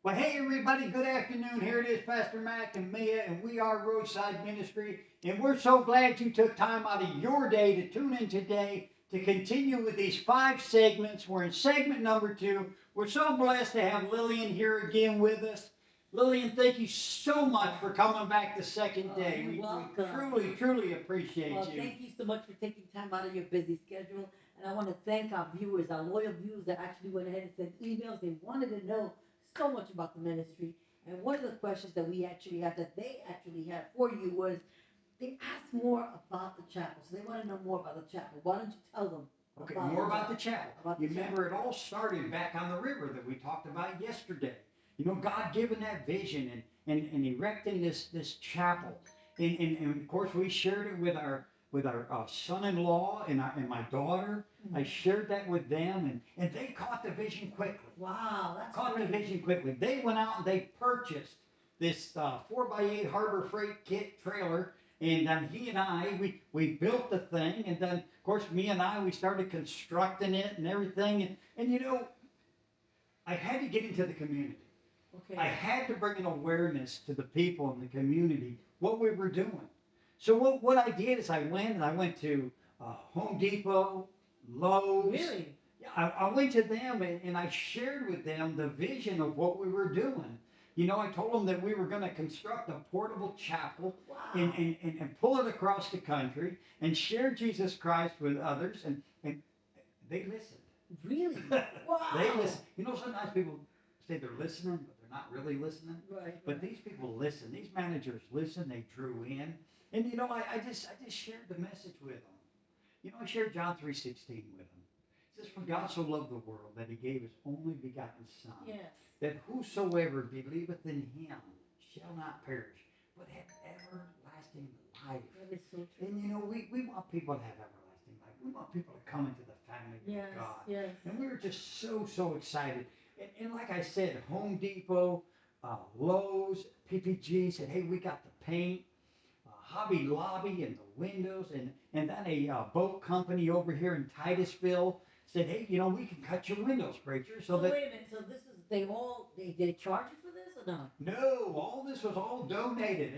Well, hey everybody, good afternoon. Here it is, Pastor Mac and Mia, and we are Roadside Ministry. And we're so glad you took time out of your day to tune in today to continue with these 5 segments. We're in segment number 2. We're so blessed to have Lillian here again with us. Lillian, thank you so much for coming back the second day. You're We welcome. truly appreciate Well, you. thank you so much for taking time out of your busy schedule. And I want to thank our viewers, our loyal viewers that actually went ahead and sent emails. They wanted to know so much about the ministry. And one of the questions that we actually had, that they actually had for you, was they asked more about the chapel. So they want to know more about the chapel. Why don't you tell them Okay, about more about the chapel. about You the remember chapel? it all started back on the river that we talked about yesterday. You know, God given that vision and erecting this chapel. And of course we shared it with our son-in-law and my daughter. I shared that with them and they caught the vision quickly. Wow, that's Caught the great. vision quickly. They went out and they purchased this 4x8 Harbor Freight kit trailer, and then he and we built the thing, and then of course me and I we started constructing it and everything, and you know I had to get into the community. I Okay. had to bring an awareness to the people in the community what we were doing. So what I did is I went to Home Depot, Lowe's. Really? Yeah, I went to them and I shared with them the vision of what we were doing. You know, I told them that we were going to construct a portable chapel Wow. and pull it across the country and share Jesus Christ with others, and they listened. Really? They Wow. listen. You know, sometimes people say they're listening, but they're not really listening. Right. But these people listen. These managers listen. They drew in, and you know, I just shared the message with them. You know, I shared John 3:16 with them. It says, "For God so loved the world that He gave His only begotten Son, Yes. that whosoever believeth in Him shall not perish, but have everlasting life." That is so true. And you know, we want people to have everlasting life. We want people to come into the family Yes, of God. yes. And we were just so excited. And like I said, Home Depot, Lowe's, PPG said, "Hey, we got the paint." Hobby Lobby and the windows, and then a boat company over here in Titusville said, "Hey, you know, we can cut your windows, preacher." So So that wait a minute. So this is they charge you for this or no? no, all this was all donated. Wow,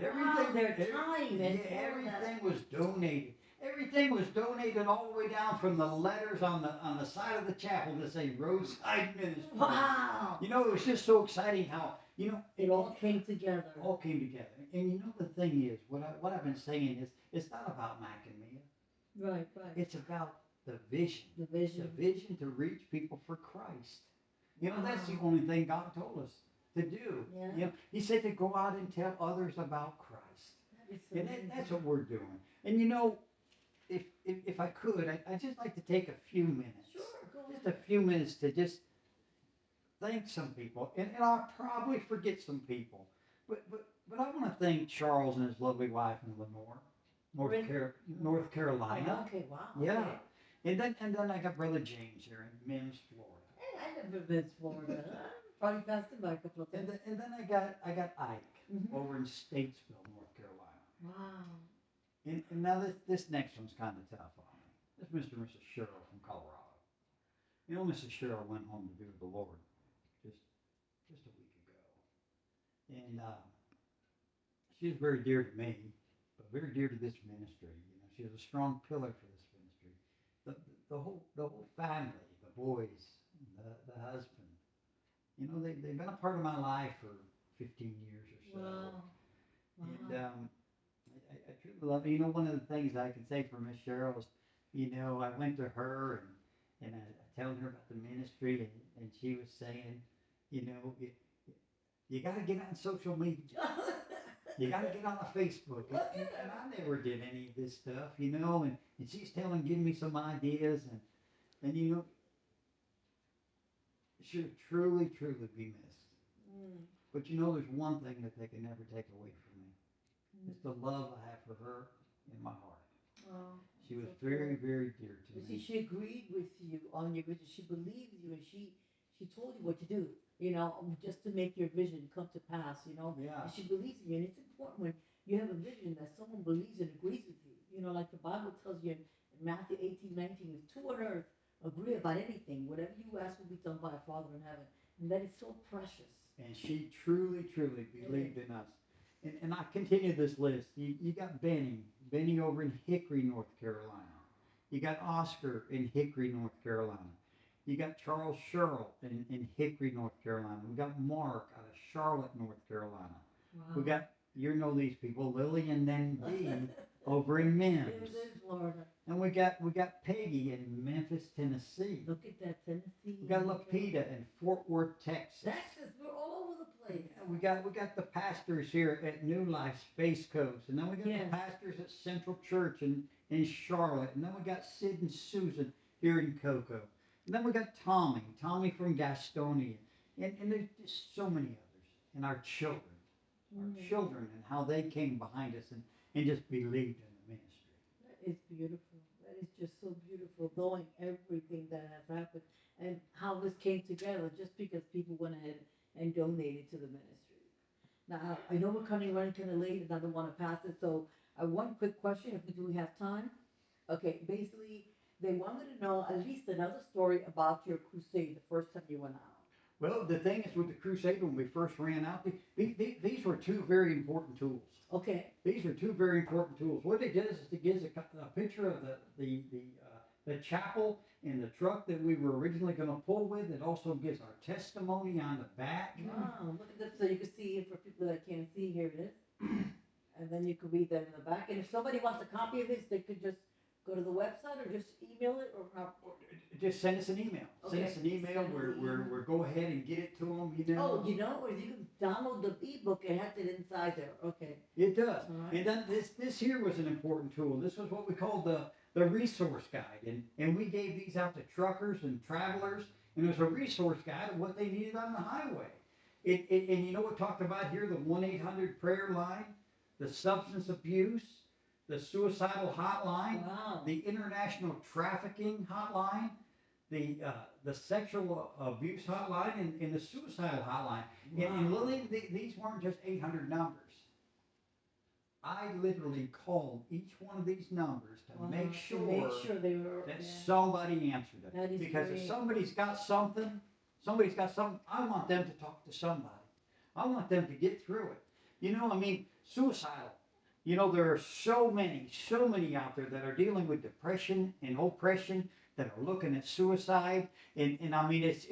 their Everything, time yeah, and all that. everything was donated. Everything was donated all the way down from the letters on the side of the chapel that say Roadside Ministry. Wow. You know, it was just so exciting how you know It all came together. all came together. And you know the thing is, what I've been saying is, it's not about Mac and Mia. Right, right. It's about the vision. The The vision. vision to reach people for Christ. You know, that's the only thing God told us to do. Yeah. You know, He said to go out and tell others about Christ. That is so And amazing. that's what we're doing. And you know, if I could, I'd just like to take a few minutes. Sure, go Just ahead. a few minutes to just thank some people. And I'll probably forget some people. But I want to thank Charles and his lovely wife in Lenore, Really? North Carolina. Oh, okay, wow. Yeah. Okay. And then I got Brother James here in Mims, Florida. Hey, I never been to Florida. I probably passed it by a couple of And times. then I got Ike Mhm. over in Statesville, North Carolina. Wow. And now this next one's kind of tough on me. This Mr. and Mrs. Sherrill from Colorado. You know, Mrs. Sherrill went home to be with the Lord just just a week ago, and she was very dear to me, but very dear to this ministry. You know, she was a strong pillar for this ministry. The whole family, the boys, the husband. You know, they've been a part of my life for 15 years or so. Wow. And Wow. I truly love it. You know, one of the things I can say for Miss Cheryl is, you know, I went to her and I telling her about the ministry, and she was saying, you know, you got to get on social media. You got to get on the Facebook. And I never did any of this stuff, you know, and she's giving me some ideas, and you know, she'll truly be missed. Mm, But you know, there's one thing that they can never take away from me. mm. It's the love I have for her in my heart. Oh, She was so very, cool. very dear to You see, me. she agreed with you on your vision. She believed you, and she told you what to do. You know, just to make your vision come to pass. You know, Yeah. and she believes in you. And it's important when you have a vision that someone believes and agrees with you. You know, like the Bible tells you in Matthew 18:19, if two on earth agree about anything, whatever you ask will be done by our Father in heaven. And that is so precious. And and she truly, truly believed in us. And I continue this list. You got Benny over in Hickory, North Carolina. You got Oscar in Hickory, North Carolina. You got Charles Sherrill in Hickory, North Carolina. We got Mark out of Charlotte, North Carolina. Wow. We got, you know these people, Lily and then Dean over in Mims. It is Florida. And we got Peggy in Memphis, Tennessee. Look at that, Tennessee. We got Lapita in Fort Worth, Texas. Texas, we're all over the place. We got the pastors here at New Life Space Coast, and then we got Yes. the pastors at Central Church in Charlotte, and then we got Sid and Susan here in Cocoa, and then we got Tommy from Gastonia, and there's just so many others, and our children and how they came behind us and just believed in the ministry. That is beautiful. That is just so beautiful, knowing everything that has happened and how this came together just because people went ahead and donated to the ministry. Now, I know we're running kind of late and I don't want to pass it, so one quick question, if we do have time. Okay, basically, they wanted to know at least another story about your crusade the first time you went out. Well, the thing is with the crusade, when we first ran out, these were two very important tools. Okay. These are two very important tools. What it does is it gives a picture of the chapel and the truck that we were originally going to pull with. It also gives our testimony on the back. Wow, look at this, so you can see it for people that can't see, here it is. And then you can read that in the back. And if somebody wants a copy of this, they could just go to the website or just email it or how? Just send us an email. Okay. Send us an email. We're go ahead and get it to them. You know. Oh, you know, or you can download the ebook. It has it inside there. Okay. It does. All right. And then this here was an important tool. This was what we called the resource guide, and we gave these out to truckers and travelers, and it was a resource guide of what they needed on the highway. And you know what talked about here, the 1-800 prayer line, the substance abuse, the suicidal hotline, Wow. the international trafficking hotline, the sexual abuse hotline, and the suicidal hotline. Wow. And Lily, these weren't just 800 numbers. I literally called each one of these numbers to make sure they were that somebody answered it. That is Because great. if somebody's got something, I want them to talk to somebody. I want them to get through it. You know, I mean, suicidal. You know, there are so many out there that are dealing with depression and oppression, that are looking at suicide, and I mean, it's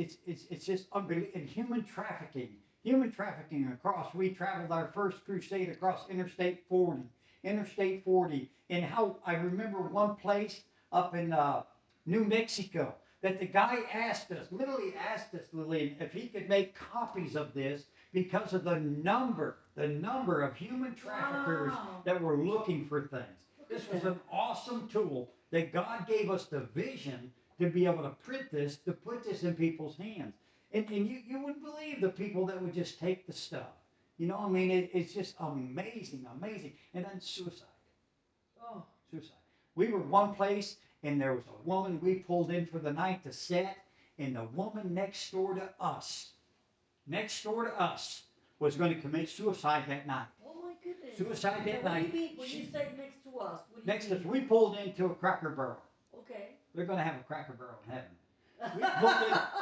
just unbelievable. And human trafficking across. We traveled our first crusade across Interstate 40, and how I remember one place up in New Mexico that the guy literally asked us, Lillian, if he could make copies of this because of the number of human traffickers Wow. that were looking for things. This was an awesome tool that God gave us the vision to be able to print this, to put this in people's hands. And you wouldn't believe the people that would just take the stuff. You know, I mean, it's just amazing. And then suicide. Oh. Suicide. We were one place, and there was a woman we pulled in for the night to set, and the woman next door to us was going to commit suicide that night. Oh my goodness. Suicide that What night. do you mean when you say next to us? What do you Next to us, mean? we pulled into a Cracker Barrel. Okay. They're going to have a Cracker Barrel in heaven.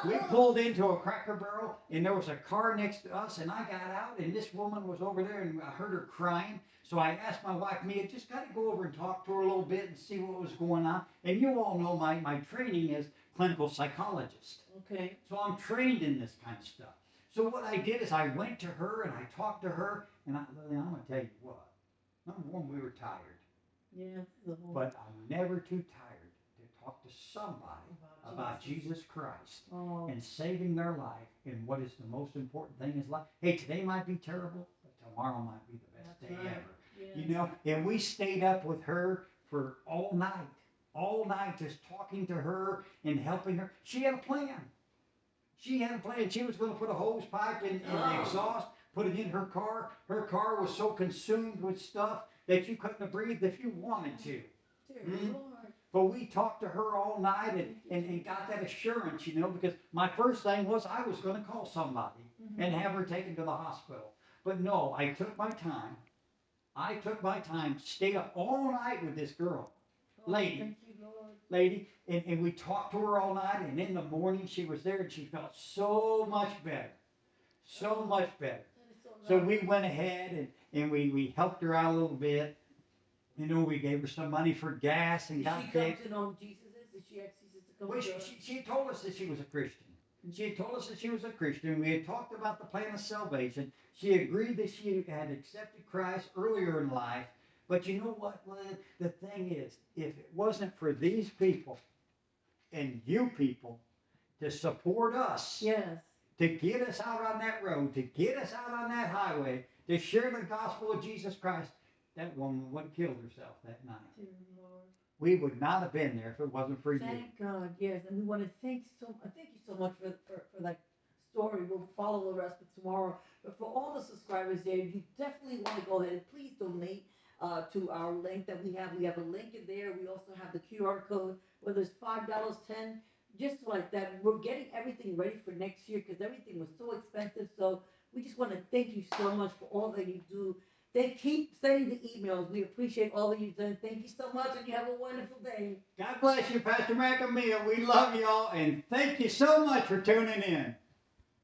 We pulled into a Cracker Barrel, and there was a car next to us, and I got out, and this woman was over there, and I heard her crying. So I asked my wife, Mia, just got to go over and talk to her a little bit and see what was going on. And you all know my training is clinical psychologist. Okay. So I'm trained in this kind of stuff. So what I did is I went to her, and I talked to her, and I'm going to tell you what. Number one, we were tired. Yeah. The whole But I'm never too tired to talk to somebody about Jesus Christ Oh. and saving their life in what is the most important thing in life. Hey, today might be terrible, but tomorrow might be the best That's day right. ever. Yes. You know, and we stayed up with her for all night, just talking to her and helping her. She had a plan. She was going to put a hose pipe in the exhaust, put it in her car. Her car was so consumed with stuff that you couldn't have breathed if you wanted to. Dear Mhm. Lord. But we talked to her all night and got that assurance, you know, because my first thing was I was going to call somebody and have her taken to the hospital. But no, I took my time. Stayed up all night with this girl, Oh, lady. Thank you, Lord. And we talked to her all night, and in the morning she was there, and she felt so much better. So much better. That is so So nice. we went ahead and we helped her out a little bit. You know, we gave her some money for gas and Did got she come fixed. to know Jesus? Did she ask Jesus to come Well, to her? she told us that she was a Christian. She had told us that she was a Christian. We had talked about the plan of salvation. She agreed that she had accepted Christ earlier in life. But you know what, Lynn? The thing is, if it wasn't for these people and you people to support us, Yes. to get us out on that road, to get us out on that highway, to share the gospel of Jesus Christ, that woman would have killed herself that night. Dear Lord. We would not have been there if it wasn't for you. Thank God, yes, and we want to thank you so much for that story. We'll follow the rest of tomorrow. But for all the subscribers there, you definitely want to go ahead and please donate to our link that we have. We have a link in there. We also have the QR code, whether it's $5, $10, just like that. We're getting everything ready for next year because everything was so expensive. So we just want to thank you so much for all that you do. They keep sending the emails. We appreciate all that you've done. Thank you so much, and you have a wonderful day. God bless you, Pastor Mac and Mia. We love y'all, and thank you so much for tuning in.